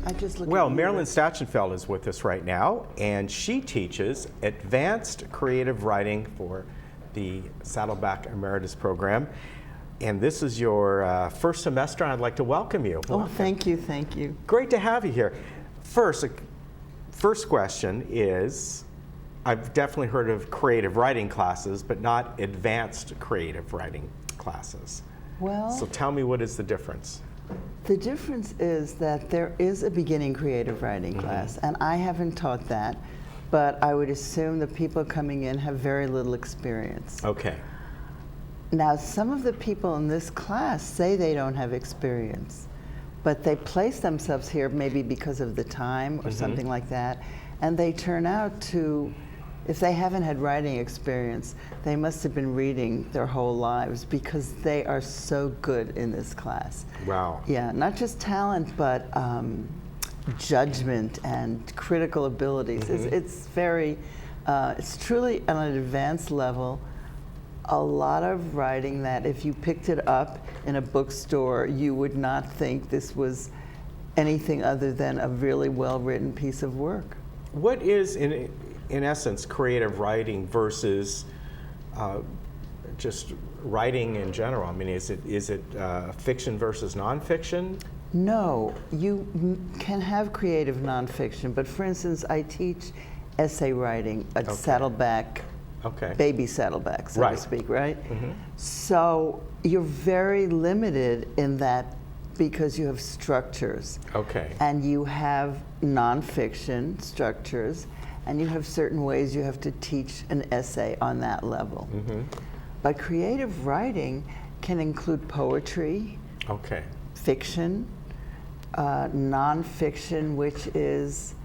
I just look Well, at you. Marilyn Stachenfeld is with us right now, and she teaches advanced creative writing for the Saddleback Emeritus program. And this is your first semester, and I'd like to welcome you. Oh, thank you, thank you. Great to have you here. First question is, I've definitely heard of creative writing classes, but not advanced creative writing classes. Well, So tell me, what is the difference? the difference is that there is a beginning creative writing class, and I haven't taught that, but I would assume the people coming in have very little experience. Okay. Now, some of the people in this class say they don't have experience, but they place themselves here maybe because of the time or something like that, and they turn out to, if they haven't had writing experience, they must have been reading their whole lives because they are so good in this class. Wow. Yeah, not just talent, but judgment and critical abilities. It's very, it's truly on an advanced level. A lot of writing that if you picked it up in a bookstore, you would not think this was anything other than a really well-written piece of work. What is, in essence, creative writing versus just writing in general? I mean, is it fiction versus nonfiction? No, you can have creative nonfiction, but for instance, I teach essay writing at Saddleback, baby Saddleback, so to speak, right? So you're very limited in that because you have structures. Okay. And you have nonfiction structures, and you have certain ways you have to teach an essay on that level. But creative writing can include poetry, fiction, nonfiction, which is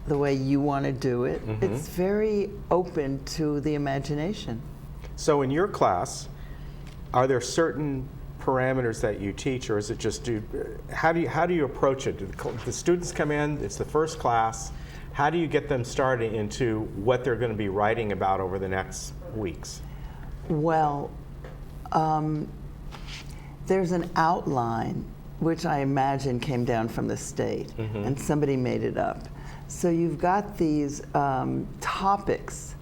the way you want to do it. It's very open to the imagination. So in your class, are there certain parameters that you teach, or is it just how do you approach it? The students come in, it's the first class. How do you get them started into what they're going to be writing about over the next weeks? Well, there's an outline, which I imagine came down from the state, and somebody made it up. So you've got these topics,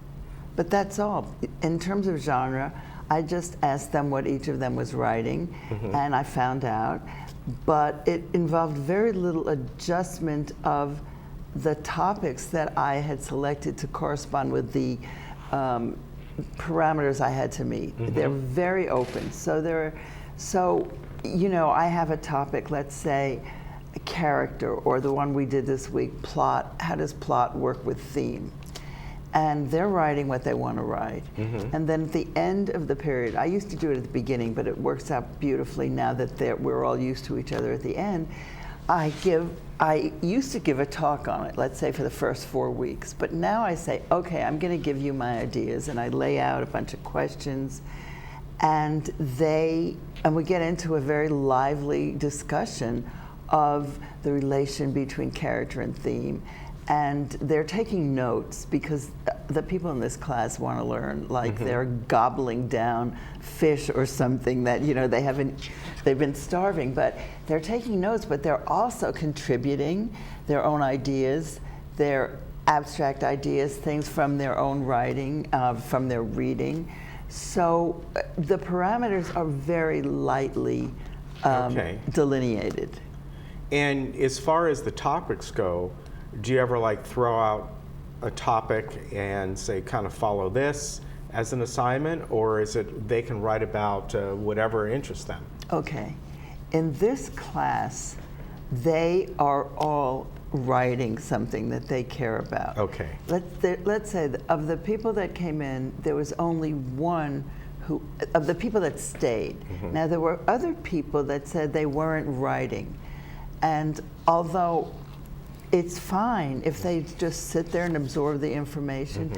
but that's all. In terms of genre, I just asked them what each of them was writing, and I found out. But it involved very little adjustment of the topics that I had selected to correspond with the parameters I had to meet. They're very open. So you know, I have a topic, let's say, a character, or the one we did this week, plot. How does plot work with theme? And they're writing what they want to write. And then at the end of the period, I used to do it at the beginning, but it works out beautifully now that we're all used to each other at the end. I used to give a talk on it, let's say for the first 4 weeks, but now I say, okay, I'm going to give you my ideas, and I lay out a bunch of questions, and we get into a very lively discussion of the relation between character and theme. And they're taking notes because the people in this class want to learn, like they're gobbling down fish or something that, you know, they've been starving, but they're taking notes, but they're also contributing their own ideas, their abstract ideas, things from their own writing, from their reading. So the parameters are very lightly delineated. And as far as the topics go, do you ever like throw out a topic and say kind of follow this as an assignment, or is it they can write about whatever interests them? Okay. In this class, they are all writing something that they care about. Okay. Let's say of the people that came in, there was only one of the people that stayed. Now there were other people that said they weren't writing. And although it's fine if they just sit there and absorb the information,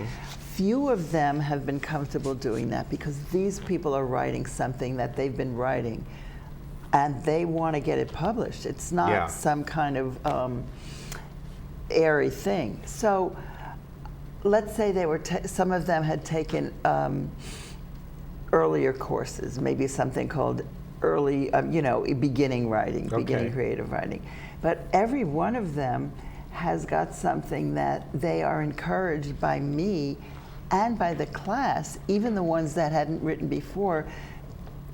few of them have been comfortable doing that because these people are writing something that they've been writing and they want to get it published. It's not some kind of airy thing. So let's say they were some of them had taken earlier courses, maybe something called early, beginning writing, beginning Okay. creative writing. But every one of them has got something that they are encouraged by me and by the class, even the ones that hadn't written before,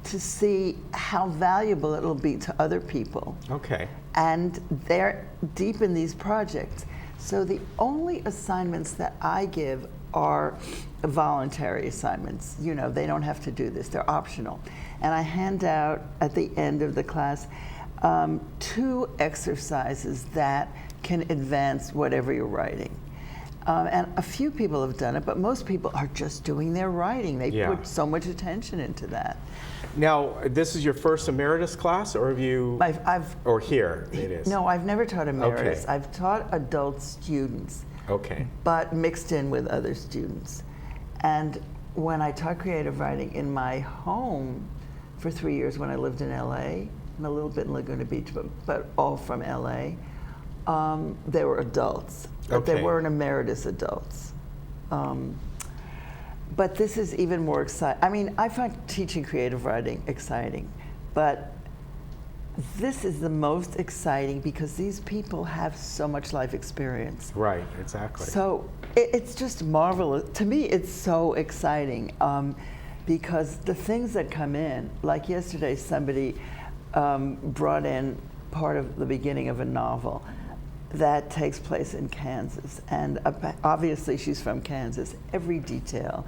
to see how valuable it'll be to other people. Okay. And they're deep in these projects. So the only assignments that I give are voluntary assignments. They don't have to do this, they're optional. And I hand out at the end of the class 2 exercises that can advance whatever you're writing. And a few people have done it, but most people are just doing their writing. They Yeah. put so much attention into that. Now, this is your first emeritus class, or have you? I've Or here it is. No, I've never taught emeritus. Okay. I've taught adult students, Okay. but mixed in with other students. And when I taught creative writing in my home for 3 years when I lived in LA, and a little bit in Laguna Beach, but all from LA, they were adults, but Okay. they weren't emeritus adults. But this is even more exciting. I mean, I find teaching creative writing exciting, but this is the most exciting because these people have so much life experience. Right. Exactly. So it's just marvelous. To me, it's so exciting because the things that come in, like yesterday, somebody brought in part of the beginning of a novel that takes place in Kansas. And obviously, she's from Kansas. Every detail,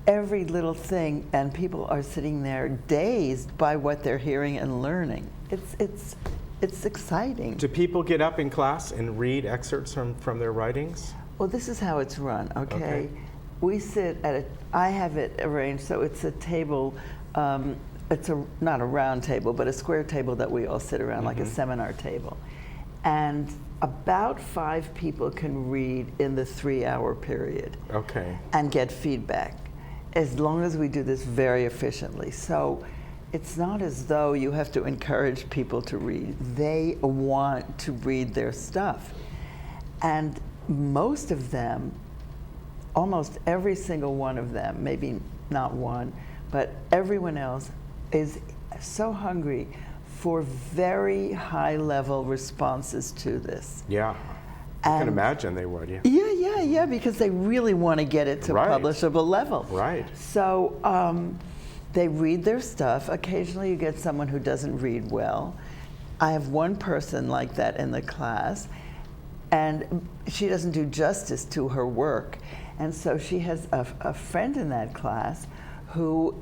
every little thing, and people are sitting there dazed by what they're hearing and learning. It's exciting. Do people get up in class and read excerpts from their writings? Well, this is how it's run, okay? Okay. We sit at I have it arranged so it's a table, it's not a round table, but a square table that we all sit around, like a seminar table. And about 5 people can read in the 3-hour period Okay. and get feedback, as long as we do this very efficiently. So it's not as though you have to encourage people to read. They want to read their stuff. And most of them, almost every single one of them, maybe not one, but everyone else is so hungry for very high level responses to this. Yeah. I can And- imagine they would. Yeah. Yeah, because they really want to get it to Right. publishable level. Right. So they read their stuff. Occasionally you get someone who doesn't read well. I have one person like that in the class, and she doesn't do justice to her work. And so she has a friend in that class who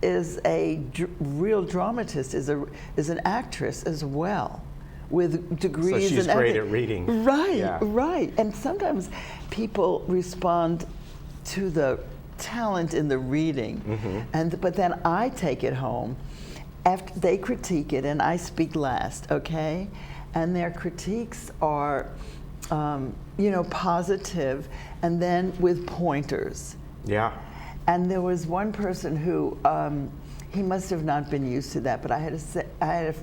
is a real dramatist, is an actress as well, with degrees. So she's and great everything. at reading. Right, Yeah. right. And sometimes people respond to the talent in the reading, but then I take it home after they critique it, and I speak last, okay? And their critiques are, positive, and then with pointers. Yeah. And there was one person who, he must have not been used to that, but I had to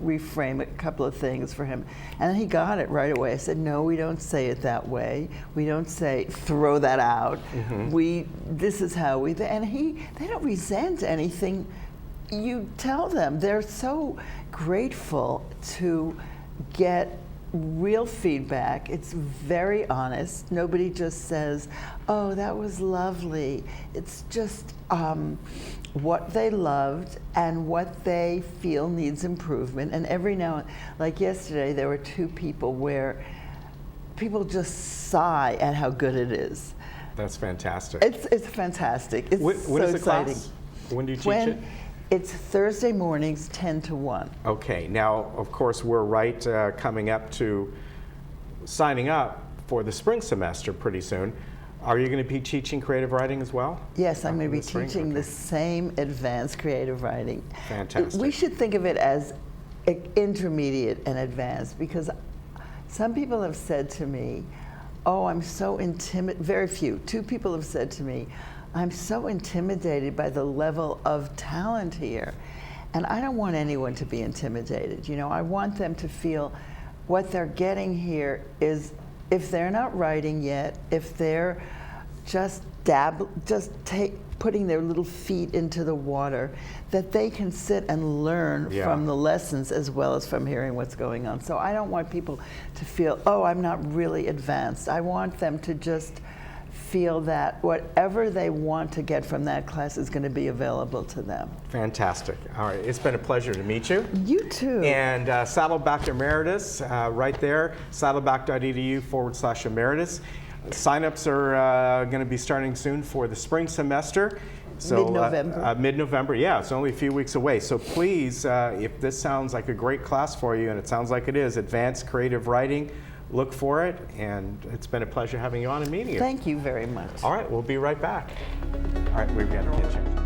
reframe a couple of things for him. And then he got it right away. I said, no, we don't say it that way. We don't say, throw that out. This is how we, and they don't resent anything you tell them. They're so grateful to get real feedback. It's very honest. Nobody just says, oh, that was lovely. It's just what they loved and what they feel needs improvement. And every now and, like yesterday, there were 2 people where people just sigh at how good it is. That's fantastic. It's fantastic. It's When so is the exciting. class? When do you teach it? It's Thursday mornings, 10 to 1. Okay. Now, of course, we're right coming up to signing up for the spring semester pretty soon. Are you going to be teaching creative writing as well? Yes, I'm going In to be the spring? teaching Okay. the same advanced creative writing. Fantastic. We should think of it as intermediate and advanced, because some people have said to me, oh, I'm so intimidated. Very few. 2 people have said to me, I'm so intimidated by the level of talent here. And I don't want anyone to be intimidated. I want them to feel what they're getting here is, if they're not writing yet, if they're just putting their little feet into the water, that they can sit and learn Yeah. from the lessons as well as from hearing what's going on. So I don't want people to feel, oh, I'm not really advanced. I want them to just feel that whatever they want to get from that class is going to be available to them. Fantastic. All right, it's been a pleasure to meet you. You too. And Saddleback Emeritus, right there, saddleback.edu/emeritus. Sign-ups are going to be starting soon for the spring semester. So, Mid-November. Mid-November, yeah, it's only a few weeks away. So please, if this sounds like a great class for you, and it sounds like it is, Advanced Creative Writing, look for it. And it's been a pleasure having you on and meeting you. Thank you very much. All right, we'll be right back. All right, we've got to get you.